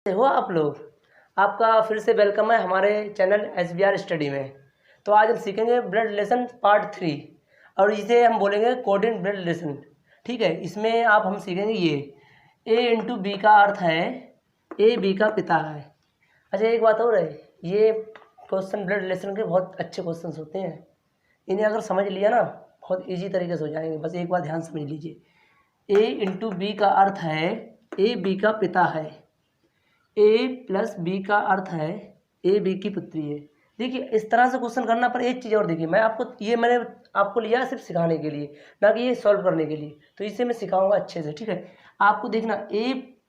हो आप लोग। आपका फिर से वेलकम है हमारे चैनल SBR स्टडी में। तो आज हम सीखेंगे ब्लड रिलेशन पार्ट 3 और इसे हम बोलेंगे कोऑर्डिनेट ब्लड रिलेशन। ठीक है, इसमें हम सीखेंगे ये A इंटू बी का अर्थ है ए बी का पिता है। अच्छा, एक बात और है, ये क्वेश्चन ब्लड रिलेशन के बहुत अच्छे क्वेश्चन होते हैं। इन्हें अगर समझ लिया ना बहुत ईजी तरीके से हो जाएंगे। बस एक बात ध्यान समझ लीजिए, A इंटू बी का अर्थ है ए बी का पिता है। ए प्लस बी का अर्थ है ए बी की पुत्री है। देखिए इस तरह से क्वेश्चन करना। पर एक चीज़ और देखिए, मैंने आपको लिया सिर्फ सिखाने के लिए, ना कि ये सॉल्व करने के लिए। तो इसे मैं सिखाऊंगा अच्छे से। ठीक है, आपको देखना ए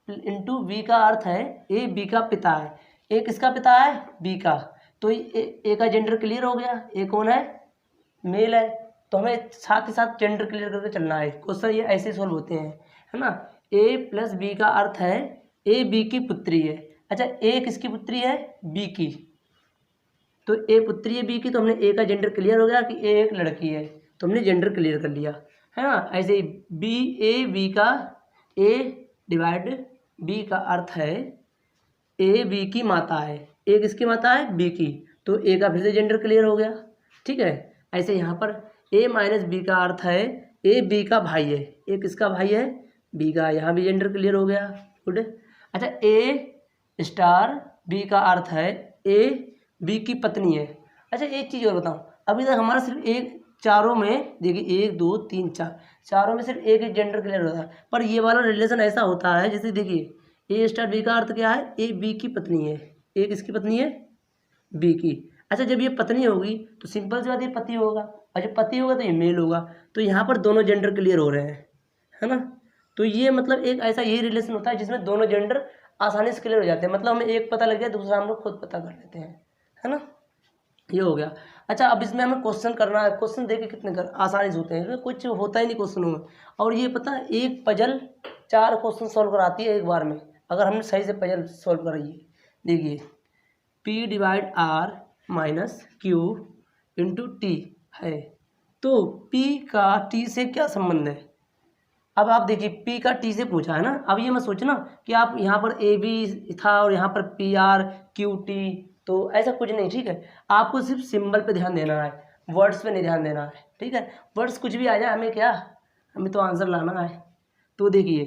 इंटू बी का अर्थ है ए बी का पिता है। ए किसका पिता है? बी का। तो ए का जेंडर क्लियर हो गया। ए कौन है? मेल है। तो हमें साथ ही साथ जेंडर क्लियर करके चलना है। क्वेश्चन ये ऐसे सॉल्व होते हैं, है ना। ए प्लस बी का अर्थ है ए बी की पुत्री है। अच्छा, ए किसकी पुत्री है? बी की। तो ए पुत्री है बी की, तो हमने ए का जेंडर क्लियर हो गया कि ए एक लड़की है, तो हमने जेंडर क्लियर कर लिया, है ना। ऐसे ही बी ए बी का ए डिवाइड बी का अर्थ है ए बी की माता है। ए किसकी माता है? बी की। तो ए का फिर से जेंडर क्लियर हो गया। ठीक है, ऐसे यहाँ पर ए माइनस बी का अर्थ है ए बी का भाई है। ए किसका भाई है? बी का। यहाँ भी जेंडर क्लियर हो गया। गुड। अच्छा, ए स्टार बी का अर्थ है ए बी की पत्नी है। अच्छा, एक चीज़ और बताऊँ, अभी तक हमारा सिर्फ एक चारों में देखिए 1 2 3 4 चारों में सिर्फ एक जेंडर क्लियर होता है। पर ये वाला रिलेशन ऐसा होता है, जैसे देखिए ए स्टार बी का अर्थ क्या है? ए बी की पत्नी है। ए किसकी पत्नी है? बी की। अच्छा, जब ये पत्नी होगी तो सिंपल सी बात ये पति होगा, और जब पति होगा तो ये मेल होगा। तो यहाँ पर दोनों जेंडर क्लियर हो रहे हैं, है ना। तो ये मतलब एक ऐसा यही रिलेशन होता है जिसमें दोनों जेंडर आसानी से क्लियर हो जाते हैं। मतलब हमें एक पता लग जाए, दूसरा हम लोग खुद पता कर लेते हैं, है ना। ये हो गया। अच्छा, अब इसमें हमें क्वेश्चन करना है। क्वेश्चन देखिए कितने आसानी से होते हैं, इसमें कुछ होता ही नहीं क्वेश्चनों में। और ये पता है, एक पजल 4 क्वेश्चन सॉल्व कराती है एक बार में, अगर हमने सही से पजल सॉल्व कराई है। देखिए P divide R minus Q into T है। तो P का T से क्या संबंध है? अब आप देखिए P का T से पूछा है ना। अब ये मत सोचना कि आप यहाँ पर ए बी था और यहाँ पर PR QT, तो ऐसा कुछ नहीं। ठीक है, आपको सिर्फ सिंबल पे ध्यान देना है, वर्ड्स पे नहीं ध्यान देना है। ठीक है, वर्ड्स कुछ भी आ जाए हमें क्या, हमें तो आंसर लाना है। तो देखिए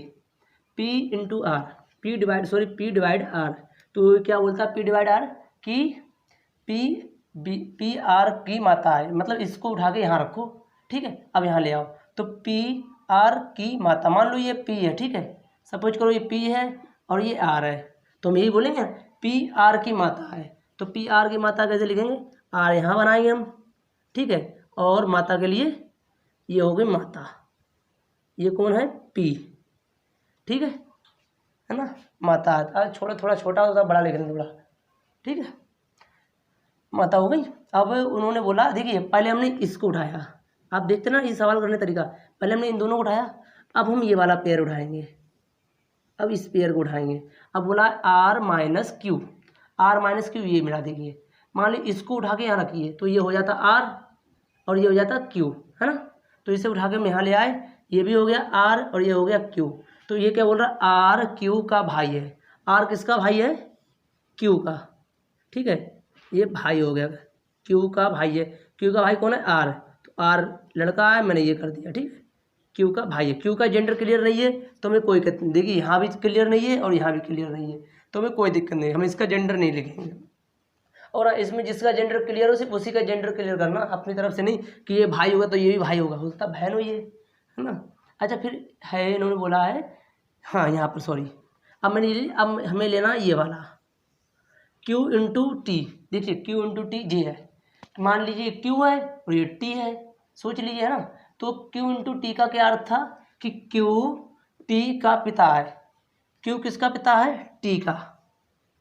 P into R, P divide R। तो क्या बोलता है P डिवाइड R कि P R की माता है, मतलब इसको उठा के यहाँ रखो। ठीक है, अब यहाँ ले आओ। तो P R की माता, मान लो ये P है। ठीक है, सपोज करो ये P है और ये R है, तो हम यही बोलेंगे P R की माता है। तो P R की माता कैसे लिखेंगे? R यहाँ बनाएंगे हम। ठीक है, और माता के लिए ये हो गई माता। ये कौन है? P। ठीक है ना, माता। थोड़ा छोटा होता बड़ा लिखेंगे थोड़ा। ठीक है, माता हो गई। अब उन्होंने बोला, देखिए पहले हमने इसको उठाया, आप देखते ना ये सवाल करने तरीका, पहले हमने इन दोनों को उठाया, अब हम ये वाला पेयर उठाएंगे। अब इस पेयर को उठाएंगे। अब बोला R माइनस क्यू, ये मिला। देखिए मान ली इसको उठा के यहाँ रखिए, तो ये हो जाता R और ये हो जाता Q, है ना। तो इसे उठा के हम यहाँ ले आए, ये भी हो गया R और ये हो गया Q। तो ये क्या बोल रहा है? R Q का भाई है। R किसका भाई है? Q का। ठीक है, ये भाई हो गया, Q का भाई है। Q का भाई कौन है? R। तो R लड़का है, मैंने ये कर दिया। ठीक है, Q का भाई है। Q का जेंडर क्लियर नहीं है तो हमें कोई दिक्कत नहीं। देखिए यहाँ भी क्लियर नहीं है और यहाँ भी क्लियर नहीं है, तो हमें कोई दिक्कत नहीं, हम इसका जेंडर नहीं लिखेंगे। और इसमें जिसका जेंडर क्लियर हो सिर्फ उसी का जेंडर क्लियर करना, अपनी तरफ से नहीं कि ये भाई होगा तो ये भी भाई होगा, हो सकता बहन हो ये, है ना। अच्छा, फिर है इन्होंने बोला है, हाँ यहाँ पर सॉरी, अब हमें लेना ये वाला Q इंटू टी। देखिए Q इंटू टी जी है, मान लीजिए Q है और ये T है, सोच लीजिए, है ना। तो Q इंटू टी का क्या अर्थ था कि Q T का पिता है। Q किसका पिता है? T का।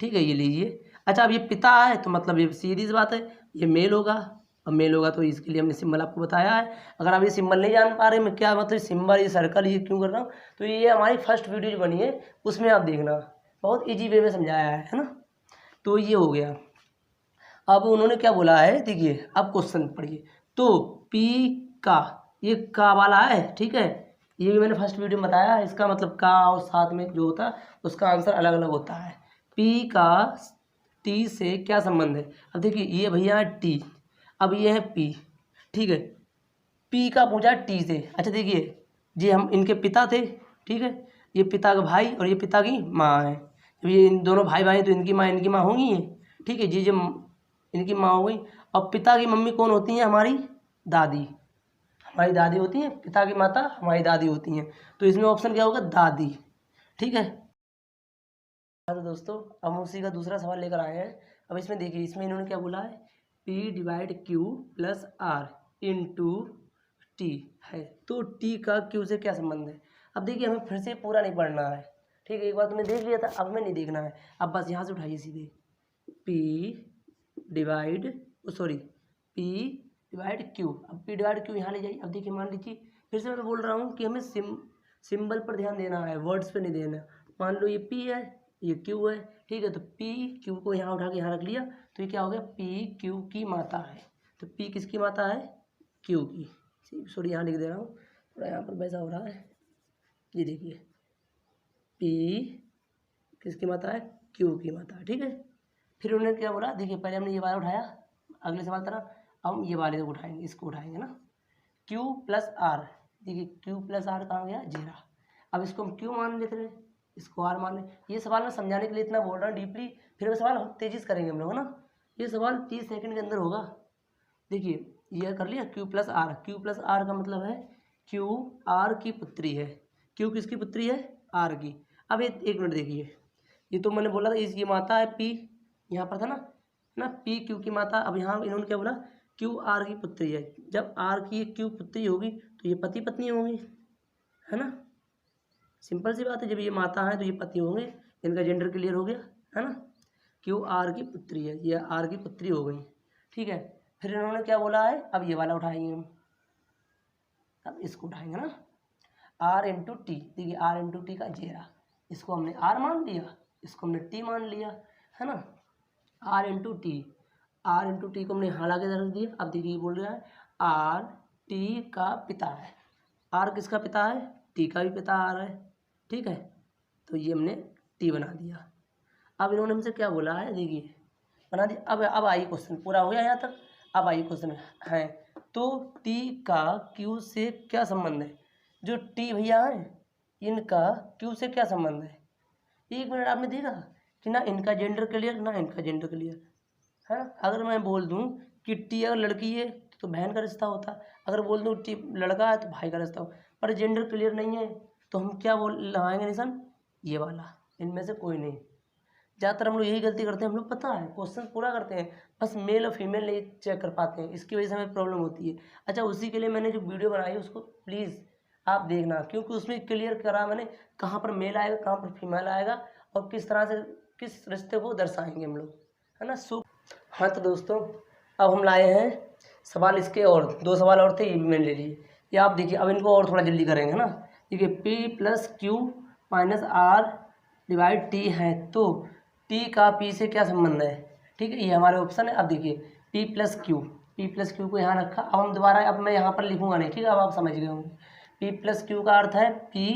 ठीक है, ये लीजिए। अच्छा, अब ये पिता है तो मतलब ये सीधी सी बात है, ये मेल होगा। अब मेल होगा तो इसके लिए हमने सिंबल आपको बताया है। अगर आप ये सिंबल नहीं जान पा रहे मैं क्या मतलब सिंबल, ये सर्कल, ये क्यों कर रहा हूँ, तो ये हमारी फर्स्ट वीडियो जो बनी है उसमें आप देखना, बहुत ईजी वे में समझाया है ना। तो ये हो गया। अब उन्होंने क्या बोला है, देखिए अब क्वेश्चन पढ़िए। तो P का, ये का वाला है। ठीक है, ये भी मैंने फर्स्ट वीडियो में बताया, इसका मतलब का और साथ में जो होता है उसका आंसर अलग अलग होता है। पी का टी से क्या संबंध है। अब देखिए ये भैया है टी, अब ये है पी, ठीक है। पी का पूछा टी से। अच्छा देखिए ये हम इनके पिता थे, ठीक है, ये पिता का भाई और ये पिता की माँ है। जब ये इन दोनों भाई भाई तो इनकी माँ होंगी ये, ठीक है जी, जो इनकी माँ हो गई। और पिता की मम्मी कौन होती हैं, हमारी दादी, हमारी दादी होती हैं। पिता की माता हमारी दादी होती हैं, तो इसमें ऑप्शन क्या होगा, दादी, ठीक है। तो दोस्तों अब हम उसी का दूसरा सवाल लेकर आए हैं। अब इसमें देखिए इसमें इन्होंने क्या बोला है, P divide Q plus R into T है, तो T का Q से क्या संबंध है। अब देखिए हमें फिर से पूरा नहीं पढ़ना है, ठीक है, एक बार तुमने देख लिया था, अब हमें नहीं देखना है। अब बस यहाँ से उठाइए सीधे P डिवाइड Q। अब P डिवाइड Q यहाँ ले जाइए। अब देखिए मान लीजिए फिर से मैं बोल रहा हूँ कि हमें सिंबल पर ध्यान देना है, वर्ड्स पे नहीं देना। मान लो ये P है, ये Q है, ठीक है, तो P Q को यहाँ उठा के यहाँ रख लिया, तो ये क्या हो गया, P Q की माता है। तो P किसकी माता है, Q की। सॉरी यहाँ लिख दे रहा हूँ, थोड़ा यहाँ पर वैसा हो रहा है। ये देखिए P किसकी माता है, Q की माता है, ठीक है। फिर उन्होंने क्या बोला, देखिए पहले हमने ये वाला उठाया, अगले सवाल तरह अब हम ये वाले को उठाएंगे, इसको उठाएंगे ना, Q प्लस आर। देखिए Q प्लस आर कहाँ गया, जीरा। अब इसको हम Q मान लेते हैं, इसको आर मान लें। ये सवाल मैं समझाने के लिए इतना बोल रहा हूँ डीपली, फिर वो सवाल तेजी से करेंगे हम लोग, है ना। ये सवाल 30 सेकंड के अंदर होगा। देखिए ये कर लिया, Q plus R. Q plus R का मतलब है Q आर की पुत्री है। Q किसकी पुत्री है, आर की। अब ये एक मिनट देखिए, ये तो मैंने बोला था ये माता है P, यहाँ पर था ना P Q की माता। अब यहाँ इन्होंने क्या बोला, Q आर की पुत्री है। जब आर की Q पुत्री होगी तो ये पति पत्नी होंगी, है ना। सिंपल सी बात है, जब ये माता है तो ये पति होंगे, इनका जेंडर क्लियर हो गया, है ना। Q आर की पुत्री है, ये आर की पुत्री हो गई, ठीक है। फिर इन्होंने क्या बोला है, अब ये वाला उठाएंगे हम, अब इसको उठाएंगे ना, R इंटू टी। देखिए R इंटू टी का जेरा, इसको हमने R मान लिया, इसको हमने T मान लिया, है ना। R into T, R into T को हमने यहाँ ला के रख दिया। अब देखिए बोल रहा है R T का पिता है। R किसका पिता है, T का भी पिता R है, ठीक है। तो ये हमने T बना दिया। अब इन्होंने हमसे क्या बोला है, देखिए बना दिया। अब आइए क्वेश्चन पूरा हो गया यहाँ तक। अब आइए क्वेश्चन है, तो T का Q से क्या संबंध है। जो T भैया है इनका Q से क्या संबंध है। एक मिनट, आपने देखा कि ना इनका जेंडर क्लियर ना इनका जेंडर क्लियर है। अगर मैं बोल दूं कि T अगर लड़की है तो बहन का रिश्ता होता, अगर बोल दूं T लड़का है तो भाई का रिश्ता हो, पर जेंडर क्लियर नहीं है तो हम क्या बोल लगाएंगे निशान, ये वाला। इनमें से कोई नहीं। ज़्यादातर हम लोग यही गलती करते हैं, हम लोग पता है क्वेश्चन पूरा करते हैं, बस मेल और फीमेल नहीं चेक कर पाते हैं, इसकी वजह से हमें प्रॉब्लम होती है। अच्छा उसी के लिए मैंने जो वीडियो बनाई है उसको प्लीज़ आप देखना, क्योंकि उसमें क्लियर करा मैंने कहाँ पर मेल आएगा कहाँ पर फीमेल आएगा और किस तरह से किस रिश्ते को दर्शाएंगे हम लोग, है ना। हाँ तो दोस्तों अब हम लाए हैं सवाल इसके, और 2 सवाल और थे, ये भी मैंने ले लिए। ये आप देखिए, अब इनको और थोड़ा जल्दी करेंगे ना। देखिए P plus Q minus R divide T है, तो T का P से क्या संबंध है, ठीक है, ये हमारे ऑप्शन है। अब देखिए P प्लस क्यू को यहाँ रखा। अब हम दोबारा, अब मैं यहाँ पर लिखूंगा नहीं, ठीक है, अब आप समझ गए होंगे। P प्लस क्यू का अर्थ है P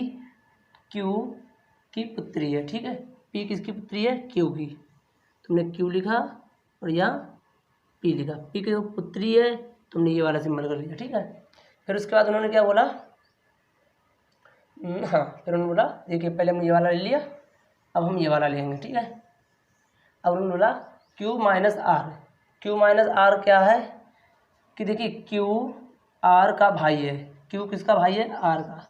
Q की पुत्री है, ठीक है। P किसकी पुत्री है, Q की। तुमने Q लिखा और यहाँ P लिखा, P की पुत्री है, तुमने ये वाला सिंबल कर लिया, ठीक है। फिर उसके बाद उन्होंने क्या बोला, हाँ फिर उन्होंने बोला, देखिए पहले हमने ये वाला ले लिया, अब हम ये वाला लेंगे, ठीक है। अब उन्होंने बोला Q minus R. Q minus R क्या है कि देखिए Q R का भाई है। Q किसका भाई है, R का।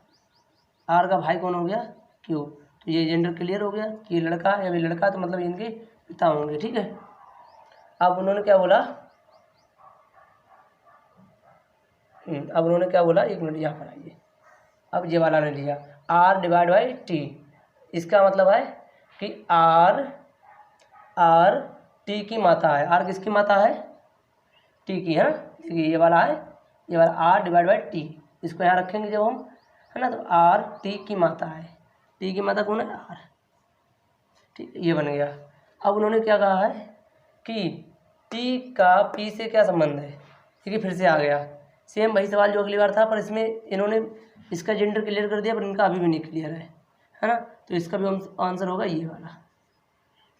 R का भाई कौन हो गया, Q। तो ये जेंडर क्लियर हो गया कि ये लड़का है, अभी लड़का तो मतलब इनके पिता होंगे, ठीक है। अब उन्होंने क्या बोला, अब उन्होंने क्या बोला, एक मिनट यहाँ पर आइए। अब ये वाला ने लिया R डिवाइड बाई T, इसका मतलब है कि R T की माता है। R किसकी माता है, T की, है ना। देखिए ये वाला है, ये वाला R डिवाइड बाई T, इसको यहाँ रखेंगे जब हम, है ना, तो R T की माता है। T की माता कौन है, R, ठीक, ये बन गया। अब उन्होंने क्या कहा है कि T का P से क्या संबंध है, ठीक है, फिर से आ गया सेम वही सवाल जो अगली बार था, पर इसमें इन्होंने इसका जेंडर क्लियर कर दिया, पर इनका अभी भी नहीं क्लियर है ना। तो इसका भी आंसर होगा ये वाला,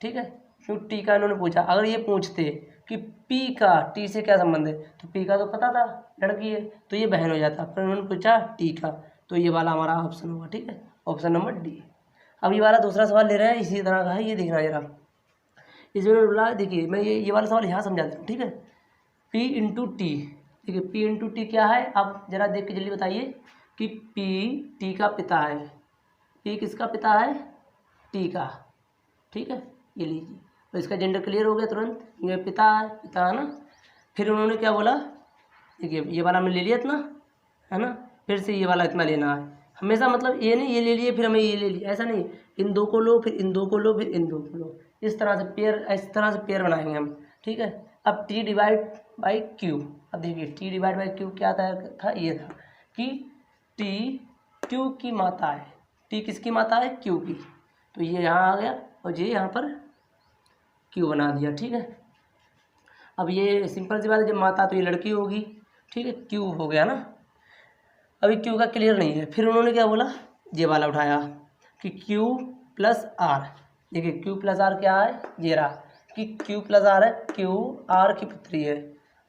ठीक है, क्यों टी का इन्होंने पूछा। अगर ये पूछते कि पी का टी से क्या संबंध है, तो पी का तो पता था लड़की है, तो ये बहन हो जाता, पर उन्होंने पूछा टी का, तो ये वाला हमारा ऑप्शन होगा। ठीक है, ऑप्शन नंबर डी। अब ये वाला दूसरा सवाल ले रहे हैं, इसी तरह का है, ये देखना जरा। इसमें बोला, देखिए मैं ये वाला सवाल यहाँ समझा देता हूँ। ठीक है, पी इंटू टी, देखिए पी इंटू टी क्या है, आप जरा देख के जल्दी बताइए कि पी टी का पिता है। पी किसका पिता है, टी का। ठीक है, ये लीजिए, तो इसका जेंडर क्लियर हो गया तुरंत, ये पिता है ना। फिर उन्होंने क्या बोला, देखिए ये वाला हमने ले लिया इतना, है ना, फिर से ये वाला इतना लेना है हमेशा, मतलब ये नहीं ये ले लिए फिर हमें ये ले लिया, ऐसा नहीं, इन दो को लो फिर इन दो को लो फिर इन दो को लो, इस तरह से पेयर, इस तरह से पेयर बनाएंगे हम। ठीक है, अब टी डिवाइड बाई क्यू, अब देखिए टी डिवाइड बाई क्यू क्या था, ये था कि टी क्यू की माता है, टी किसकी माता है, क्यू की, तो ये यहाँ आ गया और ये यहाँ पर क्यू बना दिया। ठीक है, अब ये सिंपल सी बात है, जब माता तो ये लड़की होगी। ठीक है, क्यू हो गया ना। अभी क्यू का क्लियर नहीं है, फिर उन्होंने क्या बोला, ये वाला उठाया कि क्यू प्लस आर, देखिए क्यू प्लस आर क्या है, ये रहा कि क्यू प्लस आर है, क्यू आर की पुत्री है,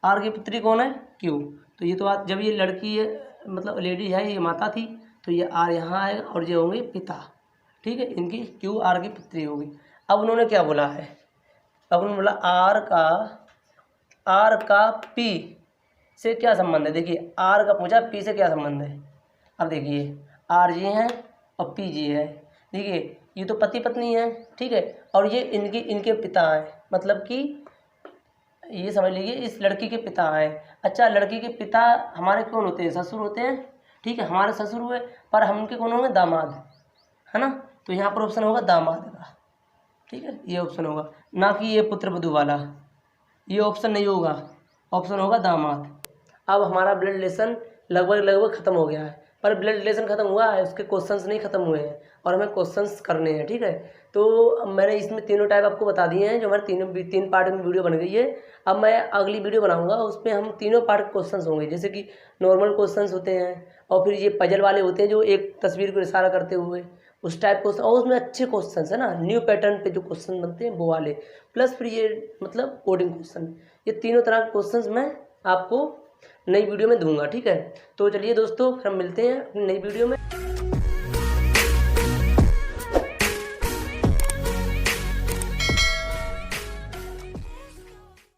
आर की पुत्री कौन है, क्यू, तो ये तो बात, जब ये लड़की है मतलब लेडी है, ये माता थी, तो ये आर यहाँ आएगा और ये होंगे पिता। ठीक है, इनकी क्यू आर की पुत्री होगी। अब उन्होंने क्या बोला है, अब उन्होंने बोला आर का पी से क्या संबंध है, देखिए आर का पूछा, पी से क्या संबंध है। अब देखिए आर जी है और पी जी है, देखिए ये तो पति पत्नी है। ठीक है, और ये इनके पिता हैं, मतलब कि ये समझ लीजिए इस लड़की के पिता हैं। अच्छा, लड़की के पिता हमारे कौन होते हैं, ससुर होते हैं। ठीक है, हमारे ससुर हुए, पर हम उनके कौन होंगे, दामाद, है ना, तो यहाँ पर ऑप्शन होगा दामाद का। ठीक है, ये ऑप्शन होगा, ना कि ये पुत्र वधू वाला, ये ऑप्शन नहीं होगा, ऑप्शन होगा दामाद। अब हमारा ब्लड रिलेशन लगभग ख़त्म हो गया है, पर ब्लड रिलेशन ख़त्म हुआ है, उसके क्वेश्चंस नहीं ख़त्म हुए हैं और हमें क्वेश्चंस करने हैं। ठीक है, तो मैंने इसमें तीनों टाइप आपको बता दिए हैं, जो हमारे तीन पार्ट में वीडियो बन गई है। अब मैं अगली वीडियो बनाऊंगा, उसमें हम तीनों पार्ट क्वेश्चंस होंगे, जैसे कि नॉर्मल क्वेश्चंस होते हैं और फिर ये पजल वाले होते हैं जो एक तस्वीर को इशारा करते हुए, उस टाइप क्वेश्चन, और उसमें अच्छे क्वेश्चंस है ना, न्यू पैटर्न पे जो क्वेश्चन बनते हैं वो वाले, प्लस फिर ये मतलब कोडिंग क्वेश्चन, ये तीनों तरह के क्वेश्चंस मैं आपको नई वीडियो में दूंगा। ठीक है, तो चलिए दोस्तों, फिर हम मिलते हैं नई वीडियो में।